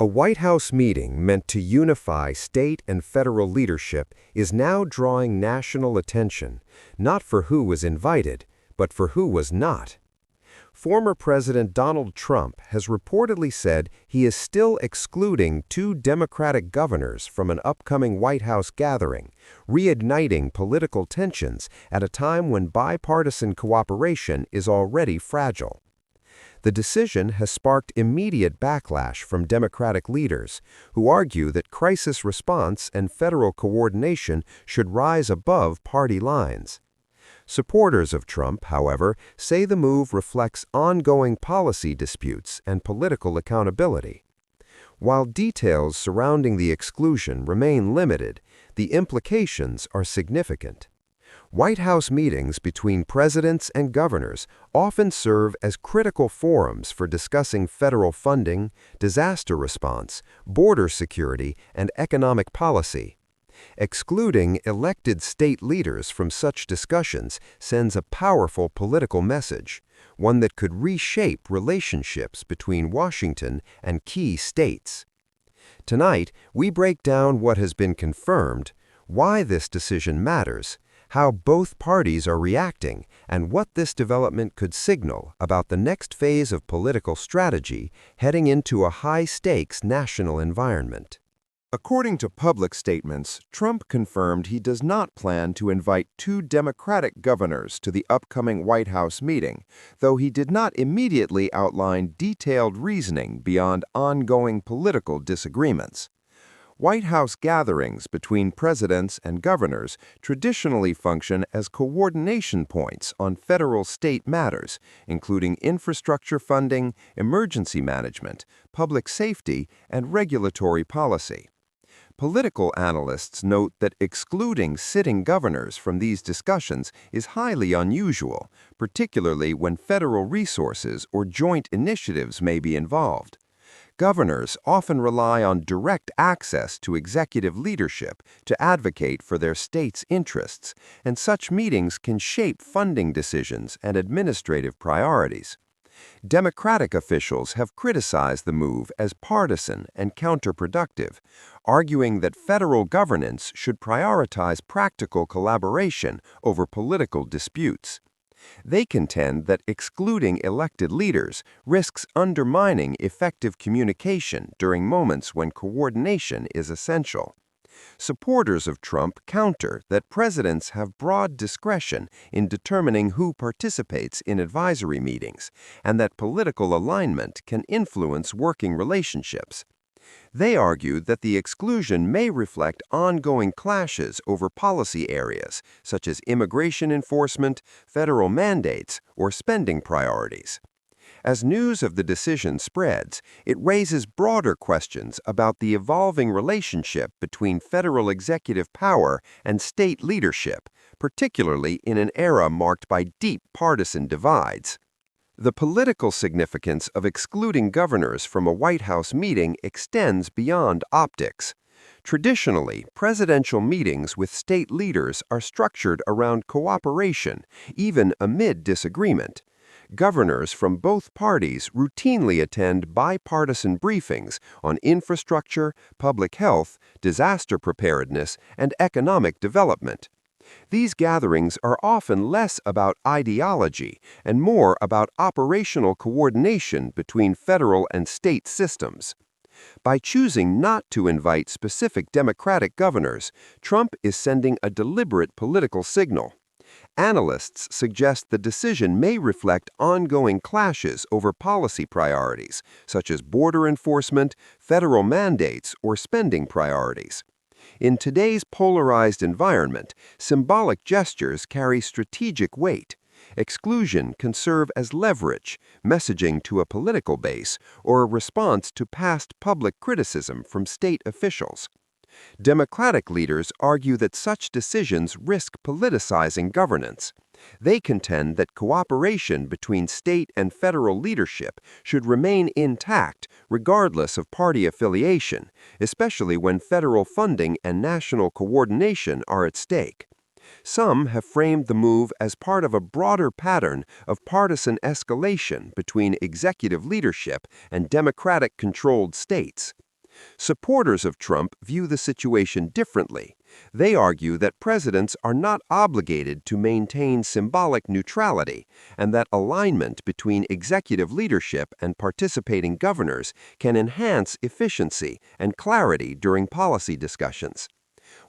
A White House meeting meant to unify state and federal leadership is now drawing national attention, not for who was invited, but for who was not. Former President Donald Trump has reportedly said he is still excluding two Democratic governors from an upcoming White House gathering, reigniting political tensions at a time when bipartisan cooperation is already fragile. The decision has sparked immediate backlash from Democratic leaders, who argue that crisis response and federal coordination should rise above party lines. Supporters of Trump, however, say the move reflects ongoing policy disputes and political accountability. While details surrounding the exclusion remain limited, the implications are significant. White House meetings between presidents and governors often serve as critical forums for discussing federal funding, disaster response, border security, and economic policy. Excluding elected state leaders from such discussions sends a powerful political message, one that could reshape relationships between Washington and key states. Tonight, we break down what has been confirmed, why this decision matters, how both parties are reacting, and what this development could signal about the next phase of political strategy heading into a high-stakes national environment. According to public statements, Trump confirmed he does not plan to invite two Democratic governors to the upcoming White House meeting, though he did not immediately outline detailed reasoning beyond ongoing political disagreements. White House gatherings between presidents and governors traditionally function as coordination points on federal-state matters, including infrastructure funding, emergency management, public safety, and regulatory policy. Political analysts note that excluding sitting governors from these discussions is highly unusual, particularly when federal resources or joint initiatives may be involved. Governors often rely on direct access to executive leadership to advocate for their state's interests, and such meetings can shape funding decisions and administrative priorities. Democratic officials have criticized the move as partisan and counterproductive, arguing that federal governance should prioritize practical collaboration over political disputes. They contend that excluding elected leaders risks undermining effective communication during moments when coordination is essential. Supporters of Trump counter that presidents have broad discretion in determining who participates in advisory meetings, and that political alignment can influence working relationships. They argue that the exclusion may reflect ongoing clashes over policy areas, such as immigration enforcement, federal mandates, or spending priorities. As news of the decision spreads, it raises broader questions about the evolving relationship between federal executive power and state leadership, particularly in an era marked by deep partisan divides. The political significance of excluding governors from a White House meeting extends beyond optics. Traditionally, presidential meetings with state leaders are structured around cooperation, even amid disagreement. Governors from both parties routinely attend bipartisan briefings on infrastructure, public health, disaster preparedness, and economic development. These gatherings are often less about ideology and more about operational coordination between federal and state systems. By choosing not to invite specific Democratic governors, Trump is sending a deliberate political signal. Analysts suggest the decision may reflect ongoing clashes over policy priorities, such as border enforcement, federal mandates, or spending priorities. In today's polarized environment, symbolic gestures carry strategic weight. Exclusion can serve as leverage, messaging to a political base, or a response to past public criticism from state officials. Democratic leaders argue that such decisions risk politicizing governance. They contend that cooperation between state and federal leadership should remain intact regardless of party affiliation, especially when federal funding and national coordination are at stake. Some have framed the move as part of a broader pattern of partisan escalation between executive leadership and Democratic-controlled states. Supporters of Trump view the situation differently. They argue that presidents are not obligated to maintain symbolic neutrality and that alignment between executive leadership and participating governors can enhance efficiency and clarity during policy discussions.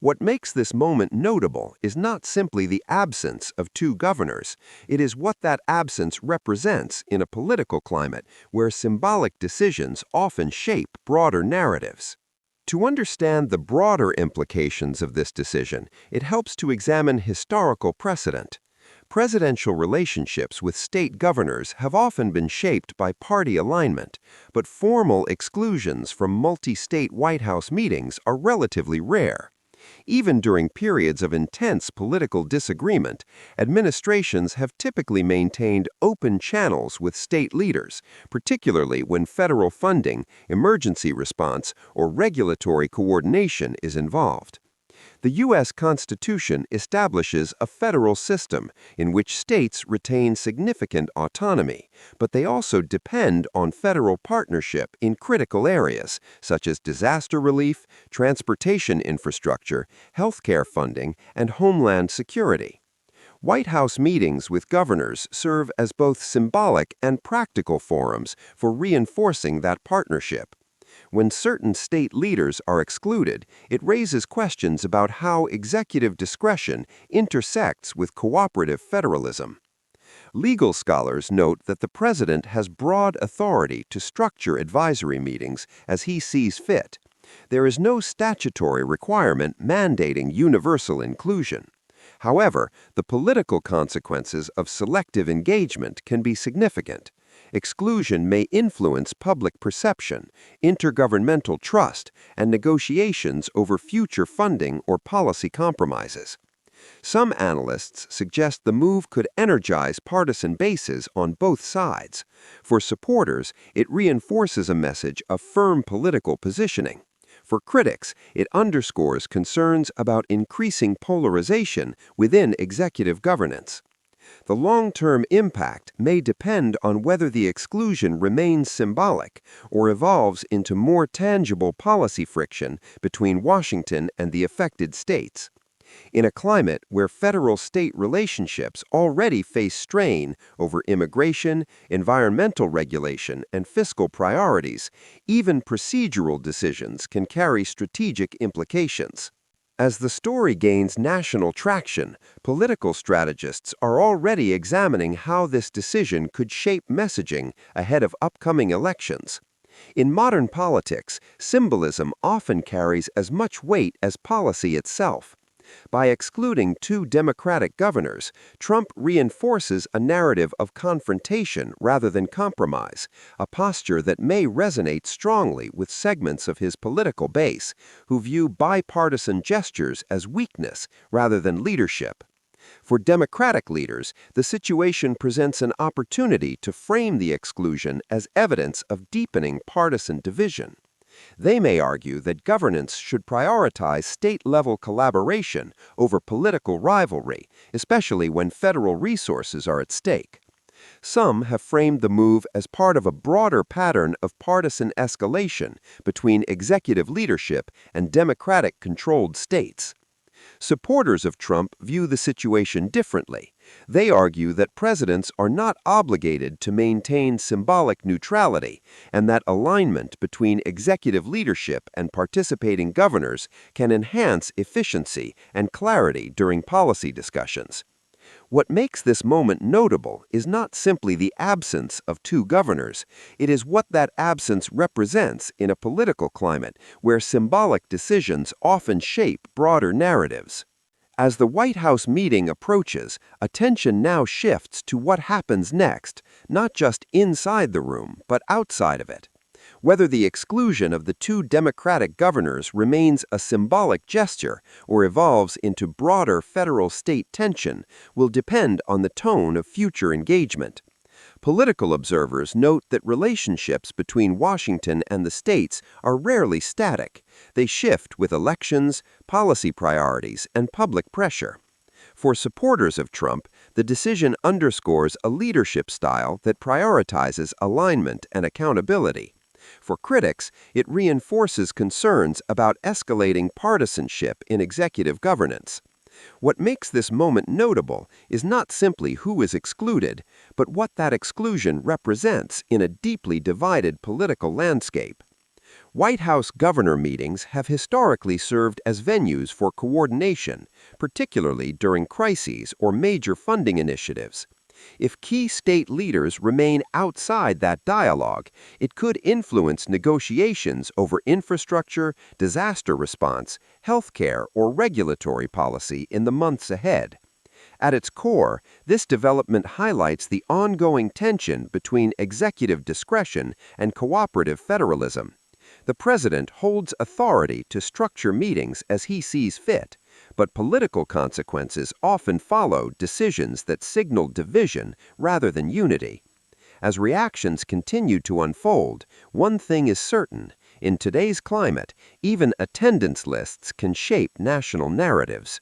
What makes this moment notable is not simply the absence of two governors, it is what that absence represents in a political climate where symbolic decisions often shape broader narratives. To understand the broader implications of this decision, it helps to examine historical precedent. Presidential relationships with state governors have often been shaped by party alignment, but formal exclusions from multi-state White House meetings are relatively rare. Even during periods of intense political disagreement, administrations have typically maintained open channels with state leaders, particularly when federal funding, emergency response, or regulatory coordination is involved. The U.S. Constitution establishes a federal system in which states retain significant autonomy, but they also depend on federal partnership in critical areas such as disaster relief, transportation infrastructure, healthcare funding, and homeland security. White House meetings with governors serve as both symbolic and practical forums for reinforcing that partnership. When certain state leaders are excluded, it raises questions about how executive discretion intersects with cooperative federalism. Legal scholars note that the president has broad authority to structure advisory meetings as he sees fit. There is no statutory requirement mandating universal inclusion. However, the political consequences of selective engagement can be significant. Exclusion may influence public perception, intergovernmental trust, and negotiations over future funding or policy compromises. Some analysts suggest the move could energize partisan bases on both sides. For supporters, it reinforces a message of firm political positioning. For critics, it underscores concerns about increasing polarization within executive governance. The long-term impact may depend on whether the exclusion remains symbolic or evolves into more tangible policy friction between Washington and the affected states. In a climate where federal-state relationships already face strain over immigration, environmental regulation, and fiscal priorities, even procedural decisions can carry strategic implications. As the story gains national traction, political strategists are already examining how this decision could shape messaging ahead of upcoming elections. In modern politics, symbolism often carries as much weight as policy itself. By excluding two Democratic governors, Trump reinforces a narrative of confrontation rather than compromise, a posture that may resonate strongly with segments of his political base, who view bipartisan gestures as weakness rather than leadership. For Democratic leaders, the situation presents an opportunity to frame the exclusion as evidence of deepening partisan division. They may argue that governance should prioritize state-level collaboration over political rivalry, especially when federal resources are at stake. Some have framed the move as part of a broader pattern of partisan escalation between executive leadership and Democratic-controlled states. Supporters of Trump view the situation differently. They argue that presidents are not obligated to maintain symbolic neutrality and that alignment between executive leadership and participating governors can enhance efficiency and clarity during policy discussions. What makes this moment notable is not simply the absence of two governors, it is what that absence represents in a political climate where symbolic decisions often shape broader narratives. As the White House meeting approaches, attention now shifts to what happens next, not just inside the room, but outside of it. Whether the exclusion of the two Democratic governors remains a symbolic gesture or evolves into broader federal-state tension will depend on the tone of future engagement. Political observers note that relationships between Washington and the states are rarely static. They shift with elections, policy priorities, and public pressure. For supporters of Trump, the decision underscores a leadership style that prioritizes alignment and accountability. For critics, it reinforces concerns about escalating partisanship in executive governance. What makes this moment notable is not simply who is excluded, but what that exclusion represents in a deeply divided political landscape. White House governor meetings have historically served as venues for coordination, particularly during crises or major funding initiatives. If key state leaders remain outside that dialogue, it could influence negotiations over infrastructure, disaster response, healthcare, or regulatory policy in the months ahead. At its core, this development highlights the ongoing tension between executive discretion and cooperative federalism. The president holds authority to structure meetings as he sees fit, but political consequences often follow decisions that signal division rather than unity. As reactions continue to unfold, one thing is certain: in today's climate, even attendance lists can shape national narratives.